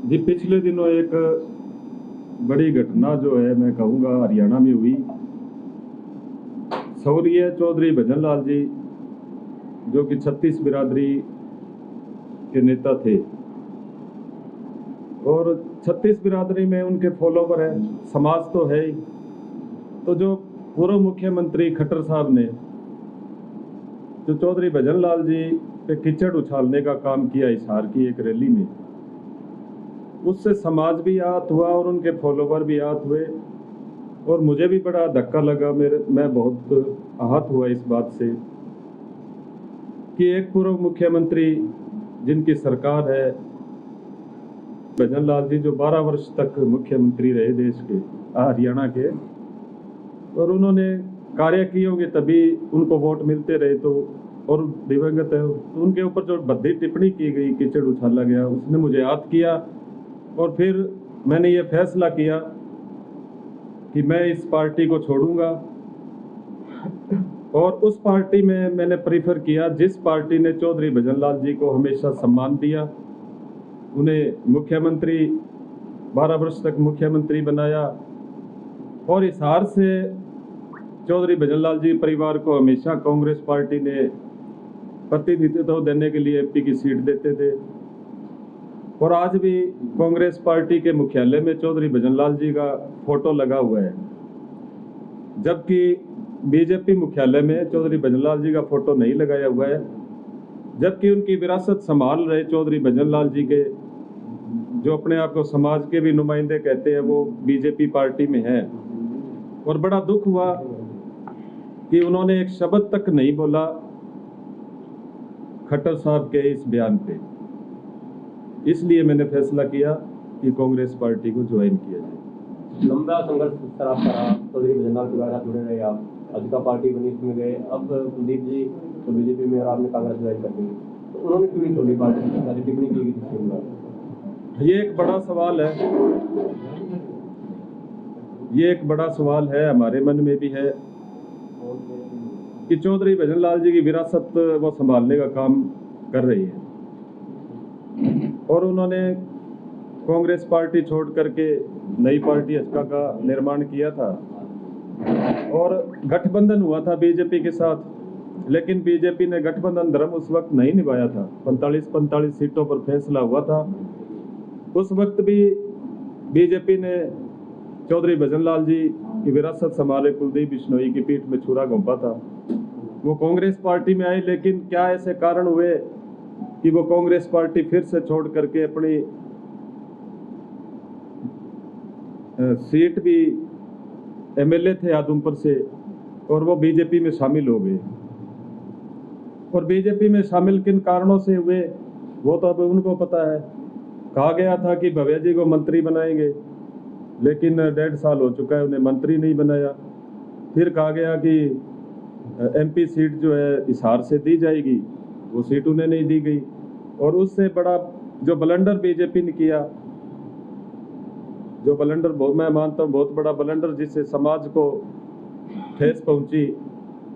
जी, पिछले दिनों एक बड़ी घटना जो है मैं कहूँगा हरियाणा में हुई। सौर्य चौधरी भजन लाल जी जो कि छत्तीस बिरादरी के नेता थे और छत्तीस बिरादरी में उनके फॉलोवर हैं, समाज तो है ही। तो जो पूर्व मुख्यमंत्री खट्टर साहब ने जो चौधरी भजन लाल जी पे कीचड़ उछालने का काम किया हिसार की एक रैली में, उससे समाज भी आहत हुआ और उनके फॉलोवर भी आहत हुए और मुझे भी बड़ा धक्का लगा। मैं बहुत आहत हुआ इस बात से कि एक पूर्व मुख्यमंत्री जिनकी सरकार है, भजन लाल जी जो 12 वर्ष तक मुख्यमंत्री रहे देश के, हरियाणा के, और उन्होंने कार्य किए होंगे तभी उनको वोट मिलते रहे। तो और दिवंगत है, तो उनके ऊपर जो भद्दी टिप्पणी की गई, कीचड़ उछाला गया, उसने मुझे याद किया और फिर मैंने ये फैसला किया कि मैं इस पार्टी को छोड़ूंगा। और उस पार्टी में मैंने प्रीफर किया जिस पार्टी ने चौधरी भजन लाल जी को हमेशा सम्मान दिया, उन्हें मुख्यमंत्री 12 वर्ष तक मुख्यमंत्री बनाया और हिसार से चौधरी भजन लाल जी परिवार को हमेशा कांग्रेस पार्टी ने प्रतिनिधित्व देने के लिए एमपी की सीट देते थे। और आज भी कांग्रेस पार्टी के मुख्यालय में चौधरी भजन लाल जी का फोटो लगा हुआ है, जबकि बीजेपी मुख्यालय में चौधरी भजन लाल जी का फोटो नहीं लगाया हुआ है। जबकि उनकी विरासत संभाल रहे चौधरी भजन लाल जी के, जो अपने आप को समाज के भी नुमाइंदे कहते हैं, वो बीजेपी पार्टी में हैं। और बड़ा दुख हुआ कि उन्होंने एक शब्द तक नहीं बोला खट्टर साहब के इस बयान पे। इसलिए मैंने फैसला किया कि कांग्रेस पार्टी को ज्वाइन किया जाए। लंबा संघर्ष सर आपका रहा, चौधरी भजन लाल के साथ जुड़े रहे आप, भाजपा पार्टी बनी, इसमें गए, अब कुलदीप जी तो बीजेपी में और आपने कांग्रेस ज्वाइन कर दी, तो उन्होंने क्यों नहीं छोड़ी पार्टी की टिप्पणी की गई? ये एक बड़ा सवाल है, ये एक बड़ा सवाल है, हमारे मन में भी है कि चौधरी भजन लाल जी की विरासत वो संभालने का काम कर रही है और उन्होंने कांग्रेस पार्टी छोड़ करके नई पार्टी हस्का का निर्माण किया था और गठबंधन हुआ था बीजेपी के साथ, लेकिन बीजेपी ने गठबंधन धर्म उस वक्त नहीं निभाया था। 45 सीटों पर फैसला हुआ था। उस वक्त भी बीजेपी ने चौधरी भजन लाल जी की विरासत संभाले कुलदीप बिश्नोई की पीठ में छुरा घोंपा था। वो कांग्रेस पार्टी में आई, लेकिन क्या ऐसे कारण हुए कि वो कांग्रेस पार्टी फिर से छोड़ करके अपनी सीट भी, एमएलए थे आदमपुर से, और वो बीजेपी में शामिल हो गए। और बीजेपी में शामिल किन कारणों से हुए वो तो अब उनको पता है। कहा गया था कि भव्या जी को मंत्री बनाएंगे, लेकिन 1.5 साल हो चुका है, उन्हें मंत्री नहीं बनाया। फिर कहा गया कि एमपी सीट जो है हिसार से दी जाएगी, वो सीट उन्हें नहीं दी गई। और उससे बड़ा जो ब्लंडर बीजेपी ने किया, जो ब्लंडर मैं मानता हूँ बहुत बड़ा ब्लंडर, जिससे समाज को ठेस पहुंची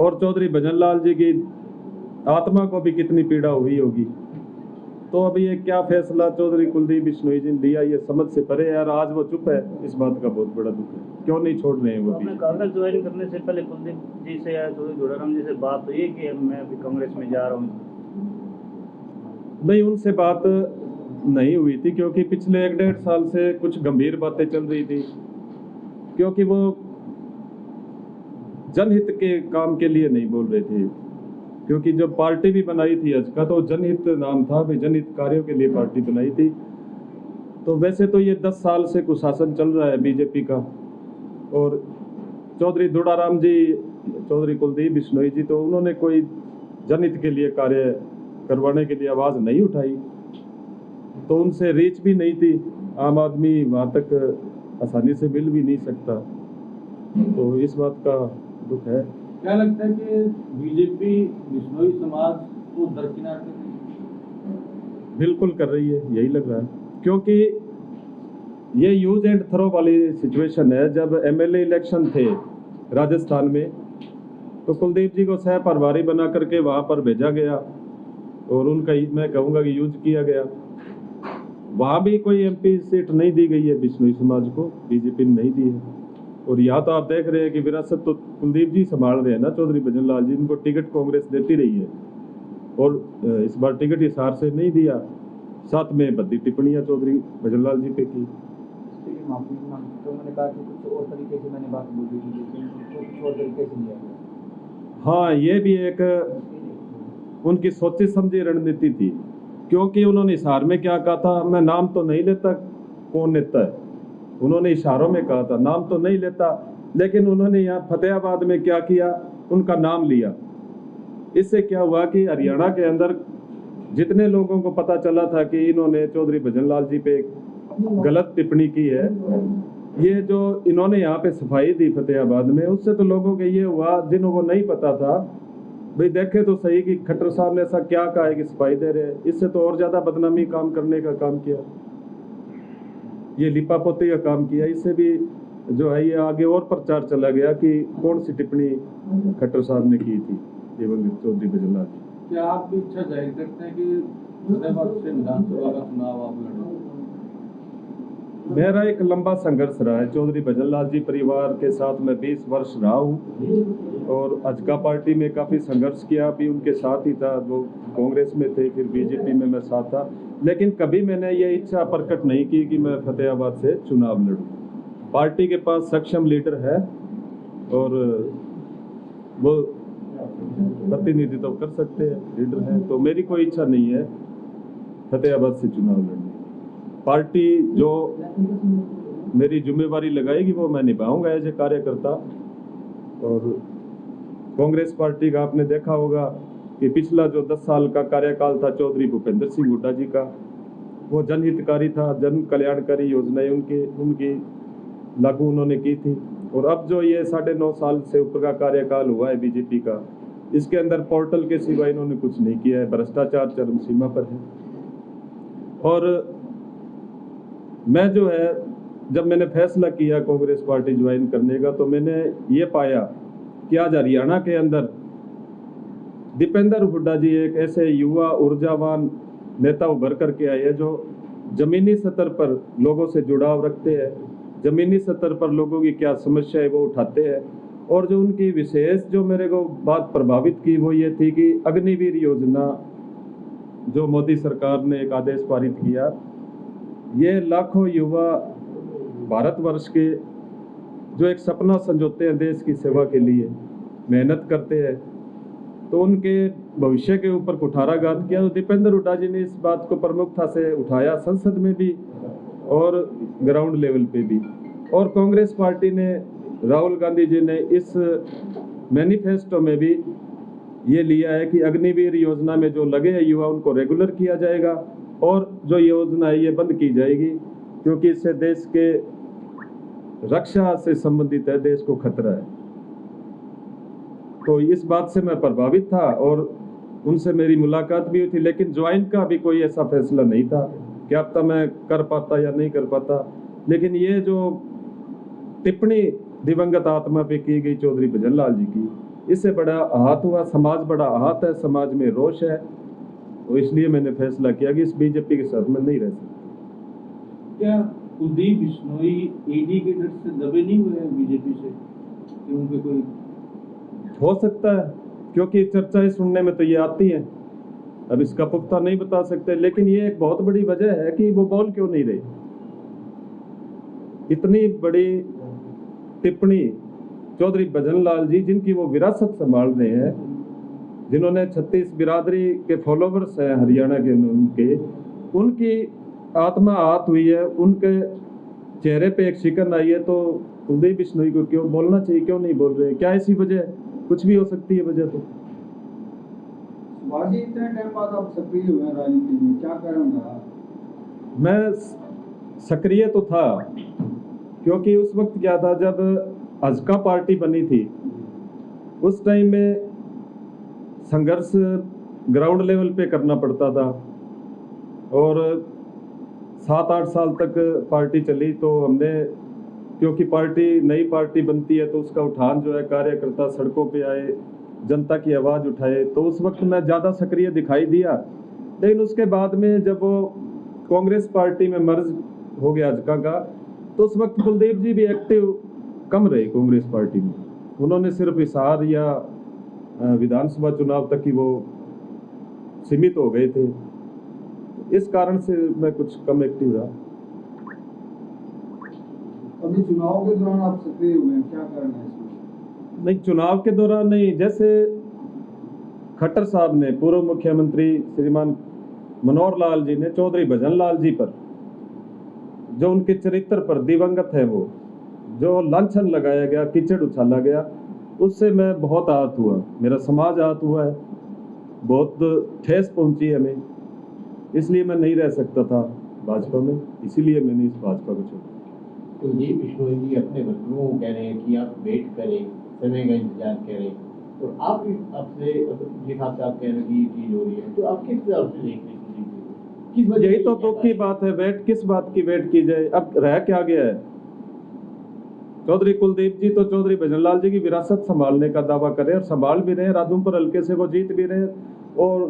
और चौधरी भजन लाल जी की आत्मा को भी कितनी पीड़ा हुई होगी। तो अभी ये क्या फैसला चौधरी कुलदीप बिश्नोई जी ने लिया, ये समझ से परे यार। आज वो चुप है, इस बात का बहुत बड़ा दुख है। क्यों नहीं छोड़ रहे हैं वो भी? कांग्रेस ज्वाइन करने से पहले कुलदीप जी से या चौधरी जोड़ाराम जी से बात हुई है कि मैं अभी कांग्रेस में जा रहा हूँ? नहीं, उनसे बात नहीं हुई थी, क्योंकि पिछले 1.5 साल से कुछ गंभीर बातें चल रही थी, क्योंकि वो जनहित के काम के लिए नहीं बोल रहे थे। क्योंकि जब पार्टी भी बनाई थी हजका, तो जनहित नाम था, भाई जनहित कार्यों के लिए पार्टी बनाई थी। तो वैसे तो ये 10 साल से कुशासन चल रहा है बीजेपी का, और चौधरी जोड़ाराम जी, चौधरी कुलदीप बिश्नोई जी, तो उन्होंने कोई जनहित के लिए कार्य करवाने के लिए आवाज़ नहीं उठाई, तो उनसे रीच भी नहीं थी। आम आदमी वहाँ तक आसानी से मिल भी नहीं सकता, तो इस बात का दुख है। क्या लगता है कि बीजेपी बिश्नोई समाज को दरकिनार कर रही है? बिल्कुल कर रही है, यही लग रहा है, क्योंकि ये यूज एंड थ्रो वाली सिचुएशन है। जब एमएलए इलेक्शन थे राजस्थान में, तो कुलदीप जी को सह प्रभारी बना करके वहाँ पर भेजा गया और उनका मैं कहूँगा कि यूज किया गया। वहाँ भी कोई एमपी सीट नहीं दी गई है बिश्नोई समाज को, बीजेपी ने नहीं दी है। और यहाँ तो आप देख रहे हैं कि विरासत तो कुलदीप जी संभाल रहे हैं ना, चौधरी भजन लाल जी, इनको टिकट कांग्रेस देती रही है और इस बार टिकट हिसार से नहीं दिया। साथ में बद्दी टिप्पणियां चौधरी भजन लाल जी पे की। माफी मांगते तो उन्होंने कहा कि कुछ और तरीके से मैंने बात बोल दी थी, लेकिन कुछ और तरीके से लिया गया। हाँ, ये भी एक उनकी सोची समझी रणनीति थी, क्योंकि उन्होंने इशार में क्या कहा था, मैं नाम तो नहीं लेता कौन नेता है, उन्होंने इशारों में कहा था, नाम तो नहीं लेता, लेकिन उन्होंने यहाँ फतेहाबाद में क्या किया, उनका नाम लिया। इससे क्या हुआ कि हरियाणा के अंदर जितने लोगों को पता चला था कि इन्होंने चौधरी भजन लाल जी पे गलत टिप्पणी की है, ये जो इन्होंने यहाँ पे सफाई दी फतेहाबाद में, उससे तो लोगों के ये हुआ जिन्हों को नहीं पता था, भाई देखे तो सही कि खट्टर साहब ने ऐसा क्या कहा है कि सफाई दे रहे हैं। इससे तो और ज्यादा बदनामी काम करने का काम किया, ये लिपापोती का काम किया। इससे भी जो है ये आगे और प्रचार चला गया कि कौन सी टिप्पणी खट्टर साहब ने की थी दिवंगत चौधरी भजन लाल जी। क्या आपकी इच्छा जाहिर करते हैं कि फतेहाबाद से विधानसभा का चुनाव आप लड़ें? मेरा एक लंबा संघर्ष रहा है चौधरी भजन लाल जी परिवार के साथ, मैं 20 वर्ष रहा हूँ और अजका पार्टी में काफ़ी संघर्ष किया, भी उनके साथ ही था, वो कांग्रेस में थे, फिर बीजेपी में मैं साथ था, लेकिन कभी मैंने ये इच्छा प्रकट नहीं की कि मैं फतेहाबाद से चुनाव लड़ूं। पार्टी के पास सक्षम लीडर है और वो प्रतिनिधित्व कर सकते हैं, लीडर हैं, तो मेरी कोई इच्छा नहीं है फतेहाबाद से चुनाव लड़ने। पार्टी जो मेरी जिम्मेवारी लगाएगी वो मैं निभाऊंगा एज ए कार्यकर्ता। और कांग्रेस पार्टी का आपने देखा होगा कि पिछला जो 10 साल का कार्यकाल था चौधरी भूपेंद्र सिंह हुड्डा जी का, वो जनहितकारी था, जन कल्याणकारी योजनाएं उनकी लागू उन्होंने की थी। और अब जो ये 9.5 साल से ऊपर का कार्यकाल हुआ है बीजेपी का, इसके अंदर पोर्टल के सिवा इन्होंने कुछ नहीं किया है, भ्रष्टाचार चरम सीमा पर है। और मैं जो है, जब मैंने फैसला किया कांग्रेस पार्टी ज्वाइन करने का, तो मैंने ये पाया कि आज हरियाणा के अंदर दीपेंद्र हुड्डा जी एक ऐसे युवा ऊर्जावान नेता उभर करके आए हैं जो जमीनी स्तर पर लोगों से जुड़ाव रखते हैं, जमीनी स्तर पर लोगों की क्या समस्या है वो उठाते हैं। और जो उनकी विशेष जो मेरे को बात प्रभावित की वो ये थी कि अग्निवीर योजना जो मोदी सरकार ने एक आदेश पारित किया, ये लाखों युवा भारतवर्ष के जो एक सपना संजोते हैं देश की सेवा के लिए, मेहनत करते हैं, तो उनके भविष्य के ऊपर कुठाराघात किया। तो दीपेंद्र हुड्डा जी ने इस बात को प्रमुखता से उठाया, संसद में भी और ग्राउंड लेवल पे भी। और कांग्रेस पार्टी ने, राहुल गांधी जी ने इस मैनिफेस्टो में भी ये लिया है कि अग्निवीर योजना में जो लगे हैं युवा उनको रेगुलर किया जाएगा, और जो योजना है ये बंद की जाएगी, क्योंकि इससे देश के रक्षा से संबंधित है, देश को खतरा है। तो इस बात से मैं प्रभावित था और उनसे मेरी मुलाकात भी हुई थी, लेकिन ज्वाइन का भी कोई ऐसा फैसला नहीं था कि अब तक मैं कर पाता या नहीं कर पाता। लेकिन ये जो टिप्पणी दिवंगत आत्मा पे की गई चौधरी भजन लाल जी की, इससे बड़ा आहत हुआ, समाज बड़ा आहत है, समाज में रोष है, तो इसलिए मैंने फैसला किया कि इस बीजेपी के साथ में नहीं रह सकता। क्या कुलदीप बिश्नोई ईडी के डर से दबे नहीं हुए हैं बीजेपी से कि उनके कोई? हो सकता है, क्योंकि चर्चाएं सुनने में तो ये आती हैं, अब इसका पुख्ता नहीं बता सकते, लेकिन ये एक बहुत बड़ी वजह है कि वो बोल क्यों नहीं रहे। इतनी बड़ी टिप्पणी चौधरी भजन लाल जी, जिनकी वो विरासत संभाल रहे हैं, जिन्होंने 36 बिरादरी के फॉलोवर्स हैं हरियाणा के, उनकी आत्मा आहत हुई है, उनके चेहरे पे एक शिकन आई है, तो कुलदीप बिश्नोई को क्यों बोलना चाहिए, क्यों नहीं बोल रहे? क्या ऐसी वजह? कुछ भी हो सकती है वजह। तो जी इतने टाइम बाद आप सक्रिय हुए हैं राजनीति में, क्या कारण रहा? मैं सक्रिय तो था, क्योंकि उस वक्त क्या था, जब अजका पार्टी बनी थी उस टाइम में संघर्ष ग्राउंड लेवल पे करना पड़ता था, और 7-8 साल तक पार्टी चली। तो हमने, क्योंकि पार्टी नई पार्टी बनती है तो उसका उठान जो है, कार्यकर्ता सड़कों पे आए, जनता की आवाज़ उठाए, तो उस वक्त मैं ज़्यादा सक्रिय दिखाई दिया। लेकिन उसके बाद में जब वो कांग्रेस पार्टी में मर्ज हो गया अजका का, तो उस वक्त कुलदीप जी भी एक्टिव कम रहे कांग्रेस पार्टी में। उन्होंने सिर्फ हिसार या विधानसभा चुनाव तक ही वो सीमित हो गए थे। इस कारण से मैं कुछ कम एक्टिव रहा। अभी चुनाव के दौरान आप सक्रिय हुए हैं, क्या कारण है इसमें? नहीं, चुनाव के दौरान नहीं। जैसे खट्टर साहब ने, पूर्व मुख्यमंत्री श्रीमान मनोहर लाल जी ने चौधरी भजन लाल जी पर, जो उनके चरित्र पर दिवंगत है, वो जो लांछन लगाया गया, कीचड़ उछाला गया, उससे मैं बहुत आहत हुआ, मेरा समाज आहत हुआ है, बहुत ठेस पहुंची हमें। इसलिए मैं नहीं रह सकता था भाजपा में, इसीलिए मैंने इस भाजपा को छोड़ा। कुलदीप बिश्नोई जी अपने वर्करों को कह रहे हैं कि आप वेट करें, समय का इंतजार करें, तो आप भी आपसे जिस हिसाब से आप कह रहे हैं कि ये चीज़ हो रही है, तो आप किस हिसाब से देख रहे हैं कुलदीप जी? किस वजह यही तो दुख की बात है। वेट किस बात की वेट की जाए? अब रह क्या गया है? चौधरी कुलदीप जी तो चौधरी भजनलाल जी की विरासत संभालने का दावा करे और संभाल भी रहे। राधुमपुर हल्के से वो जीत भी रहे और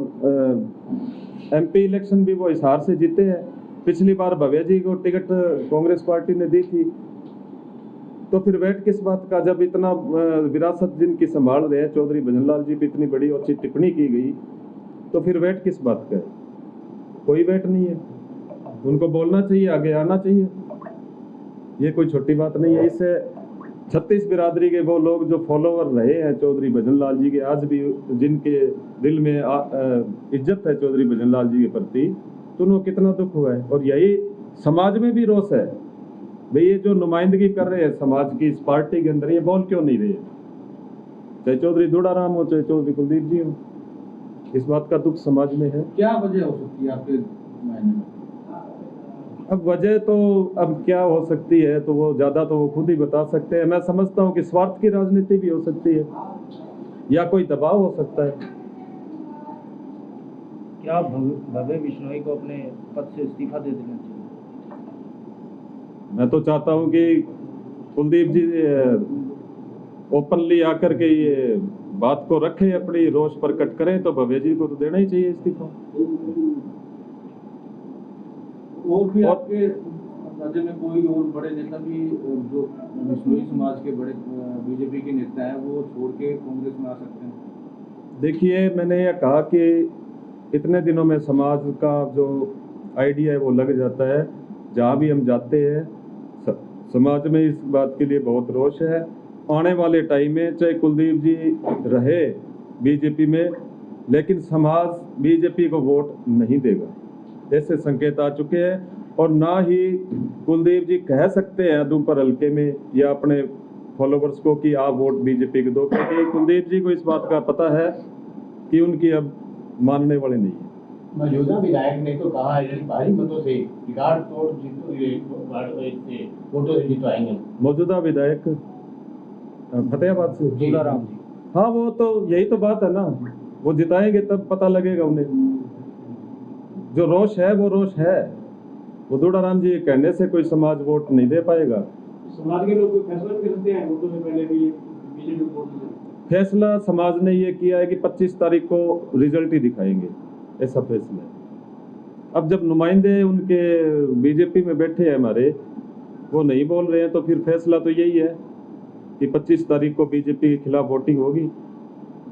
एमपी इलेक्शन भी वो हिसार से जीते हैं। पिछली बार भव्या जी को टिकट कांग्रेस पार्टी ने दी थी। तो फिर वेट किस बात का, जब इतना विरासत जिनकी संभाल रहे हैं चौधरी भजनलाल जी पे इतनी बड़ी अच्छी टिप्पणी की गई, तो फिर वेट किस बात का है? कोई वेट नहीं है। उनको बोलना चाहिए, आगे आना चाहिए। ये कोई छोटी बात नहीं है। इससे 36 बिरादरी के वो लोग जो फॉलोवर रहे हैं चौधरी भजनलाल जी के, आज भी जिनके दिल में इज्जत है चौधरी भजनलाल जी के प्रति, तो उनको कितना दुख हुआ है। और यही समाज में भी रोष है भाई, ये जो नुमाइंदगी कर रहे हैं समाज की इस पार्टी के अंदर, ये बोल क्यों नहीं रहे? चाहे चौधरी दुड़ाराम हो, चाहे चौधरी कुलदीप जी हो, इस बात का दुख समाज में है। क्या वजह हो सकती है आपके मायने में? अब वजह तो अब क्या हो सकती है, तो वो ज़्यादा तो वो खुद ही बता सकते हैं। मैं समझता हूँ कि स्वार्थ की राजनीति भी हो सकती है या कोई दबाव हो सकता है। क्या भव्य बिश्नोई को अपने पद से इस्तीफा दे देना चाहिए? मैं तो चाहता हूँ कि कुलदीप जी ओपनली आकर के ये बात को रखें, अपनी रोष प्रकट करें, तो भव्य जी को तो देना ही चाहिए इस्तीफा। और भी आपके राज्य में कोई और बड़े नेता भी जो बिश्नोई समाज के बड़े बीजेपी के नेता हैं, वो छोड़ के कांग्रेस में आ सकते हैं? देखिए, मैंने ये कहा कि इतने दिनों में समाज का जो आइडिया है वो लग जाता है। जहाँ भी हम जाते हैं समाज में इस बात के लिए बहुत रोष है। आने वाले टाइम में चाहे कुलदीप जी रहे बीजेपी में, लेकिन समाज बीजेपी को वोट नहीं देगा, ऐसे संकेत आ चुके हैं। और ना ही कुलदीप जी कह सकते हैं राधुमपुर हल्के में या अपने फॉलोवर्स को कि आप वोट बीजेपी को दो, क्योंकि कुलदीप जी को इस बात का पता है कि उनकी अब मानने वाले नहीं है। मौजूदा विधायक ने तो कहा है कि भारी मतों से रिकॉर्ड तोड़ वोटों से जितवाएंगे। मौजूदा विधायक फतेहाबाद से दुड़ाराम जी। हाँ, वो तो यही तो बात है ना, वो जिताएंगे तब पता लगेगा उन्हें। जो रोष है वो रोष है। वो दुड़ाराम जी कहने से कोई समाज वोट नहीं दे पाएगा। समाज के लोग कोई फैसला भी कर सकते हैं वोटों से पहले भी बीजेपी को वोट देना? फैसला समाज ने ये किया है कि 25 तारीख को रिजल्ट ही दिखाएंगे, ऐसा फैसला है। अब जब नुमाइंदे उनके बीजेपी में बैठे हैं हमारे, वो नहीं बोल रहे हैं, तो फिर फैसला तो यही है कि 25 तारीख को बीजेपी के खिलाफ वोटिंग होगी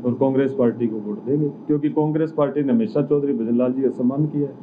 और कांग्रेस पार्टी को वोट देंगे, क्योंकि कांग्रेस पार्टी ने हमेशा चौधरी भजनलाल जी का सम्मान किया है।